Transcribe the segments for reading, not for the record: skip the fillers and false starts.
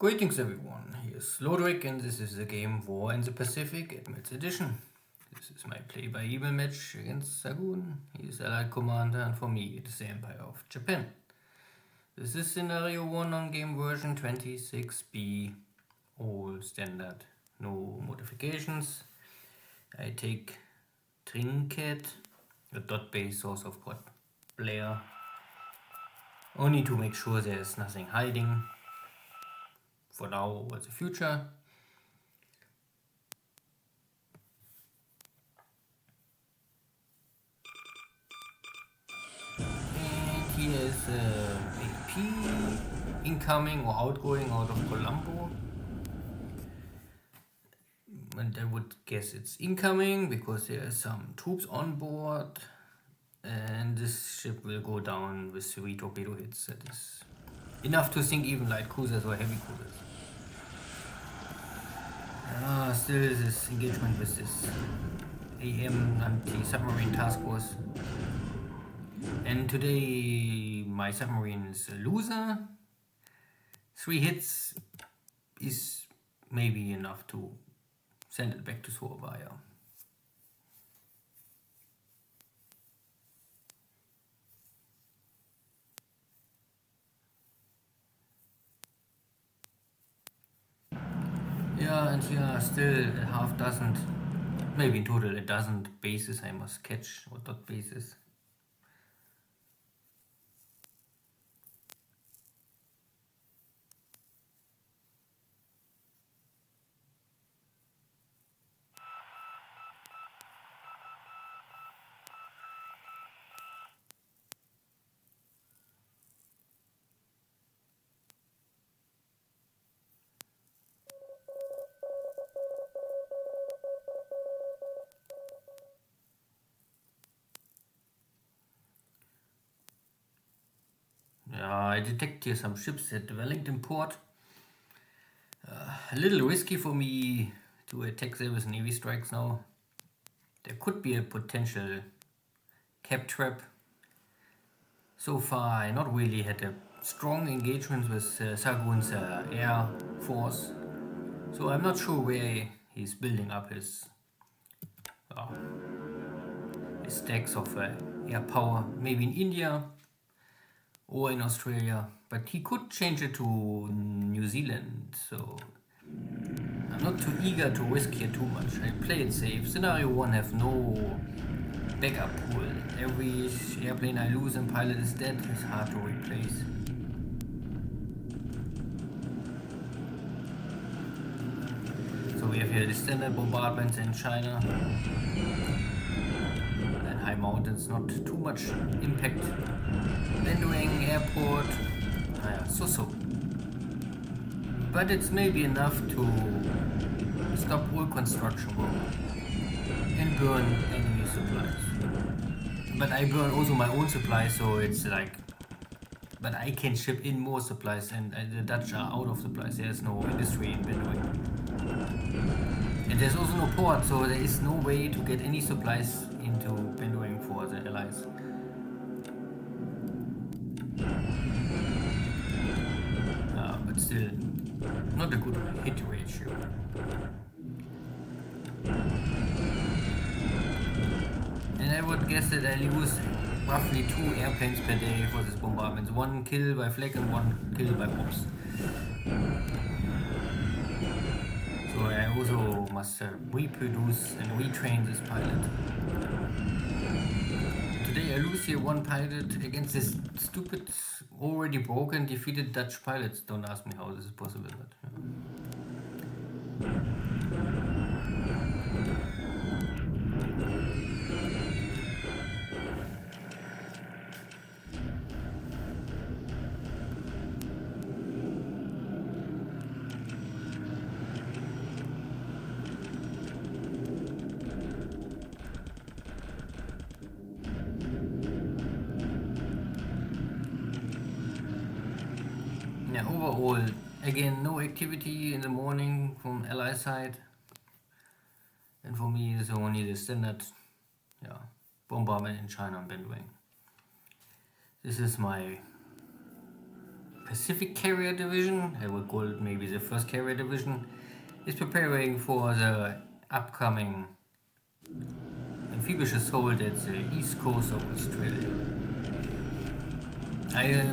Greetings everyone, here's Lodrik and this is the game War in the Pacific Admits Edition. This is my play-by-email match against Xargun. He is Allied Commander and for me it is the Empire of Japan. This is scenario 1 on game version 26B, all standard, no modifications. I take Trinket, a dot-based source of pot player, only to make sure there's nothing hiding. For now or the future. And here is AP incoming or outgoing out of Colombo. And I would guess it's incoming because there are some troops on board. And this ship will go down with 3 torpedo hits. That is enough to sink even light cruisers or heavy cruisers. Still this engagement with this AM anti-submarine task force. And today my submarine is a loser. 3 hits is maybe enough to send it back to Surabaya. Yeah, and here are still a half dozen, maybe in total a dozen bases I must catch, or dot bases. I detect here some ships at Wellington port. A little risky for me to attack them with Navy strikes now. There could be a potential cap trap. So far I not really had a strong engagement with Xargun's air force. So I'm not sure where he's building up his stacks of air power. Maybe in India or in Australia, but he could change it to New Zealand, so I'm not too eager to risk here too much. I play it safe. Scenario 1 have no backup pool. Every airplane I lose and pilot is dead is hard to replace. So we have here the standard bombardments in China. High mountains, not too much impact. Landwing airport, so. But it's maybe enough to stop all construction work and burn enemy supplies. But I burn also my own supplies, so it's like, but I can ship in more supplies and the Dutch are out of supplies. There's no industry in Benue. And there's also no port, so there is no way to get any supplies into Benue for the Allies. But still, not a good hit ratio. And I would guess that I lose roughly 2 airplanes per day for this bombardment. 1 kill by flak and 1 kill by bombs. So I also must reproduce and retrain this pilot. Today I lose here 1 pilot against this stupid, already broken, defeated Dutch pilots. Don't ask me how this is possible, but overall, again, no activity in the morning from Ally side. And for me, it's only the standard bombardment in China and Benue. This is my Pacific Carrier Division, I would call it maybe the first Carrier Division, is preparing for the upcoming amphibious assault at the east coast of Australia.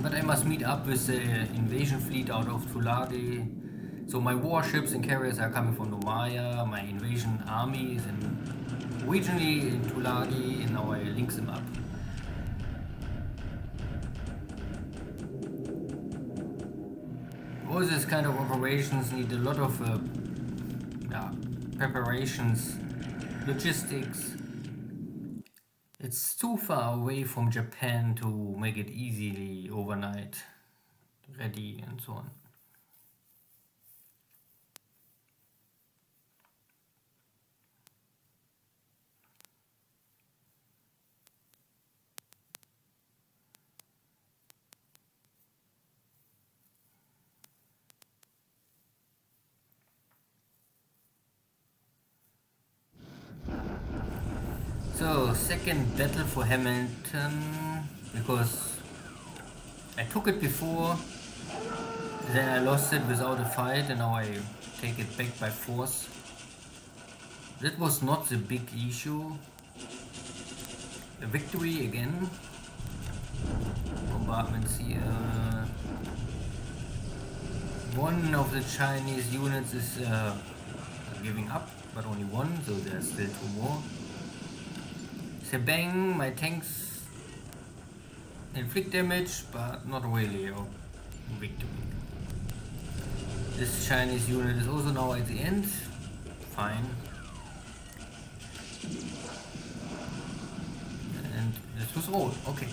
But I must meet up with the invasion fleet out of Tulagi. So my warships and carriers are coming from Nomaya, my invasion army is originally in Tulagi, and now I link them up. All this kind of operations need a lot of preparations, logistics. It's too far away from Japan to make it easily overnight ready and so on. So, second battle for Hamilton, because I took it before, then I lost it without a fight, and now I take it back by force. That was not the big issue. A victory again. Bombardments here. One of the Chinese units is giving up, but only one, so there's still two more. Bang, my tanks inflict damage, but not really a victory. This Chinese unit is also now at the end. Fine. And this was all. Okay.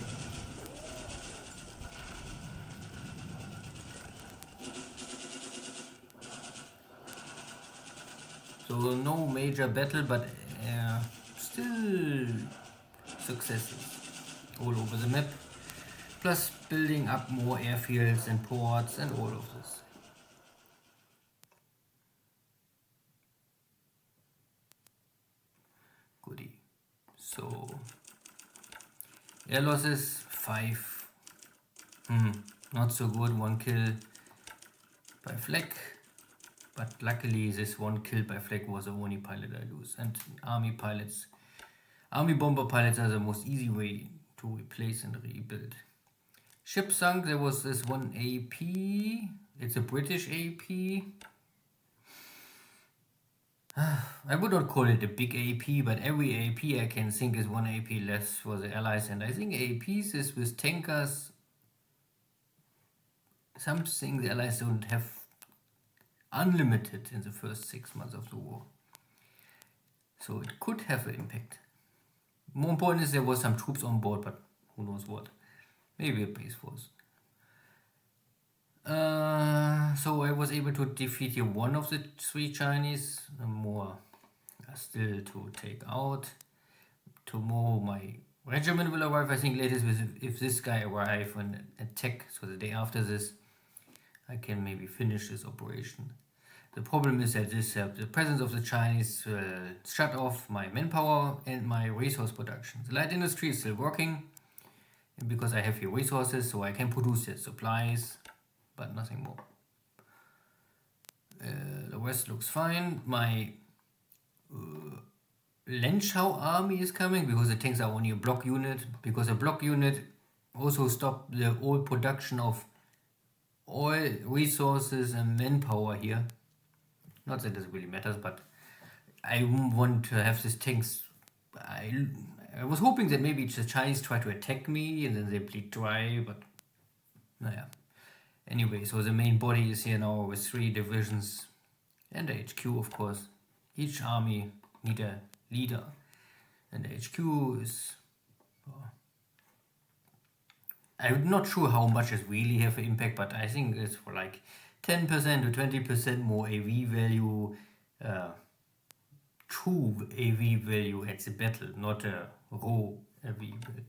So no major battle, but still successes all over the map, plus building up more airfields and ports and all of this. Goodie. So air losses 5. Not so good. 1 kill by flak, but luckily this 1 kill by flak was the only pilot I lose. And army bomber pilots are the most easy way to replace and rebuild. Ship sunk, there was this one AP, it's a British AP. I would not call it a big AP, but every AP I can think is 1 AP less for the Allies, and I think APs is with tankers something the Allies don't have unlimited in the first 6 months of the war. So it could have an impact. More important is there was some troops on board, but who knows what. Maybe a base force. So I was able to defeat here one of the 3 Chinese. More still to take out. Tomorrow my regiment will arrive. I think latest if this guy arrive and attack, so the day after this, I can maybe finish this operation. The problem is that this the presence of the Chinese shut off my manpower and my resource production. The light industry is still working because I have here resources, so I can produce the supplies, but nothing more. The rest looks fine. My Lenschau army is coming because the tanks are only a block unit, because a block unit also stopped the old production of oil, resources and manpower here. Not that it really matters, but I want to have these tanks. I was hoping that maybe the Chinese try to attack me and then they bleed dry, but naja. Anyway, so the main body is here now with 3 divisions and the HQ, of course. Each army need a leader, and the HQ is... I'm not sure how much it really have an impact, but I think it's for like 10% to 20% more AV value, true AV value at the battle, not a raw AV value.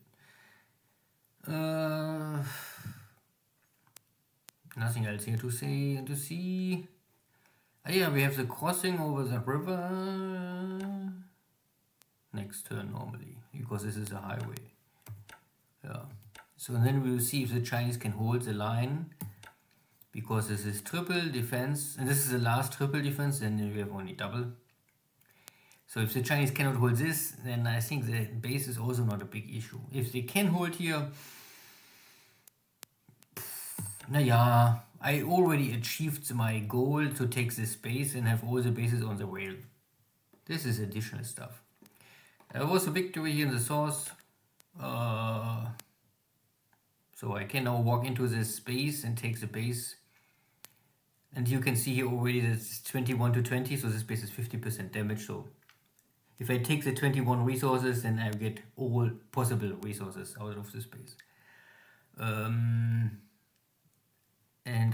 Nothing else here to say and to see. Yeah, we have the crossing over the river next turn normally, because this is a highway. Yeah. So then we will see if the Chinese can hold the line. because this is triple defense, and this is the last triple defense, then we have only double. So if the Chinese cannot hold this, then I think the base is also not a big issue. If they can hold here, naja, I already achieved my goal to take this base and have all the bases on the rail. This is additional stuff. There was a victory here in the source. So I can now walk into this base and take the base. And you can see here already that it's 21 to 20, so this base is 50% damage. So if I take the 21 resources, then I get all possible resources out of this base. And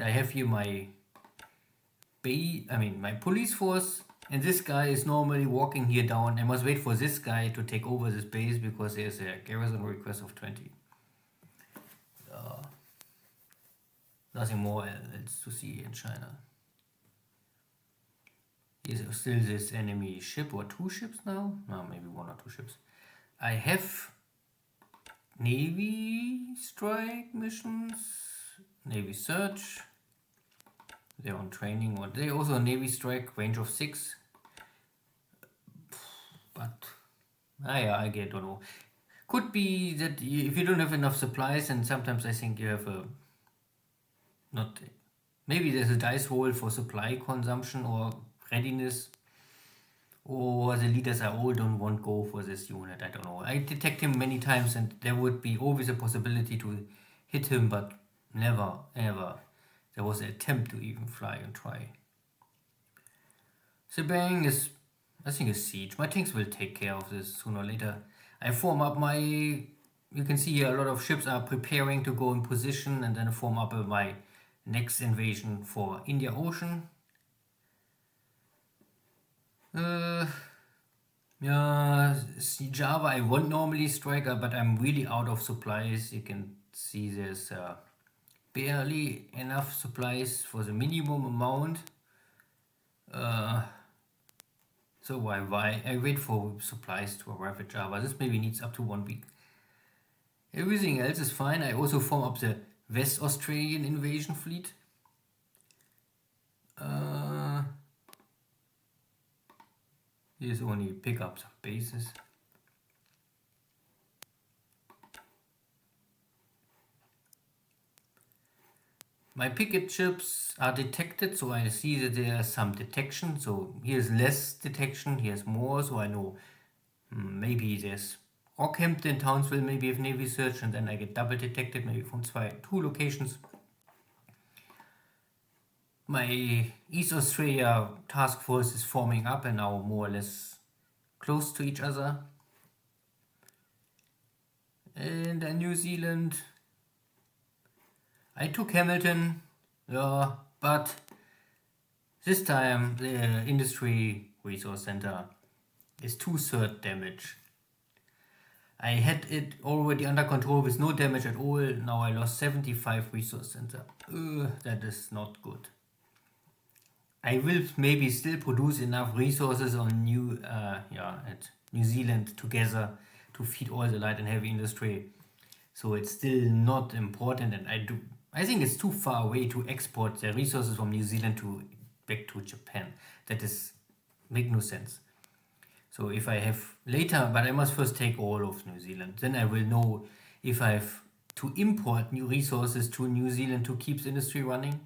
I have here my my police force, and this guy is normally walking here down. I must wait for this guy to take over this base because there's a garrison request of 20. Nothing more else to see in China. Here's still this enemy ship, or 2 ships now? No, maybe 1 or 2 ships. I have Navy strike missions, Navy search. They're on training, or they also Navy strike, range of 6. But I don't know. Could be that if you don't have enough supplies, and sometimes I think you have a maybe there's a dice roll for supply consumption or readiness, or the leaders are all don't want go for this unit. I don't know. I detect him many times, and there would be always a possibility to hit him, but never ever there was an attempt to even fly and try. Shebang is, I think, a siege. My tanks will take care of this sooner or later. I form up my, you can see here a lot of ships are preparing to go in position, and then form up my next invasion for India Ocean. Yeah, Java I won't normally strike, but I'm really out of supplies. You can see there's barely enough supplies for the minimum amount. So why I wait for supplies to arrive at Java. This maybe needs up to 1 week. Everything else is fine. I also form up the West Australian invasion fleet. Here's only pickups of bases. My picket ships are detected, so I see that there is some detection. So here's less detection, here's more, so I know maybe there's Rockhampton, Townsville, maybe have Navy search, and then I get double detected, maybe from 2 locations. My East Australia task force is forming up and now more or less close to each other. And then New Zealand, I took Hamilton, yeah, but this time the industry resource center is 2/3 damage. I had it already under control with no damage at all. Now I lost 75 resource center. That is not good. I will maybe still produce enough resources on at New Zealand together to feed all the light and heavy industry. So it's still not important, and I think it's too far away to export the resources from New Zealand back to Japan. That is make no sense. So if I have later, but I must first take all of New Zealand, then I will know if I have to import new resources to New Zealand to keep the industry running.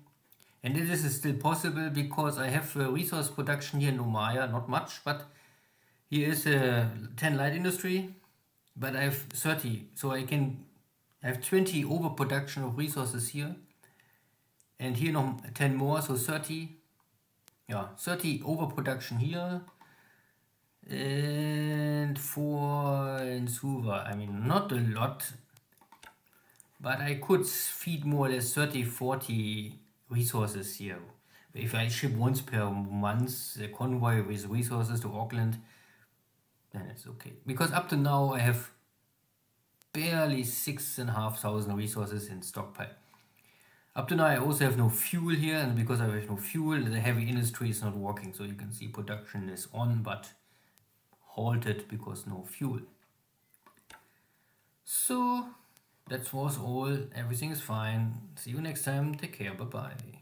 And this is still possible because I have resource production here in Nomaya, not much, but here is a 10 light industry, but I have 30, so I have 20 overproduction of resources here, and here 10 more, so 30. Yeah, 30 overproduction here, and 4 in Suva. I mean, not a lot, but I could feed more or less 30-40 resources here. If I ship once per month the convoy with resources to Auckland, then it's okay. Because up to now I have barely 6,500 resources in stockpile. Up to now I also have no fuel here, and because I have no fuel, the heavy industry is not working. So you can see production is on but halted because no fuel. So that was all. Everything is fine. See you next time. Take care. Bye bye.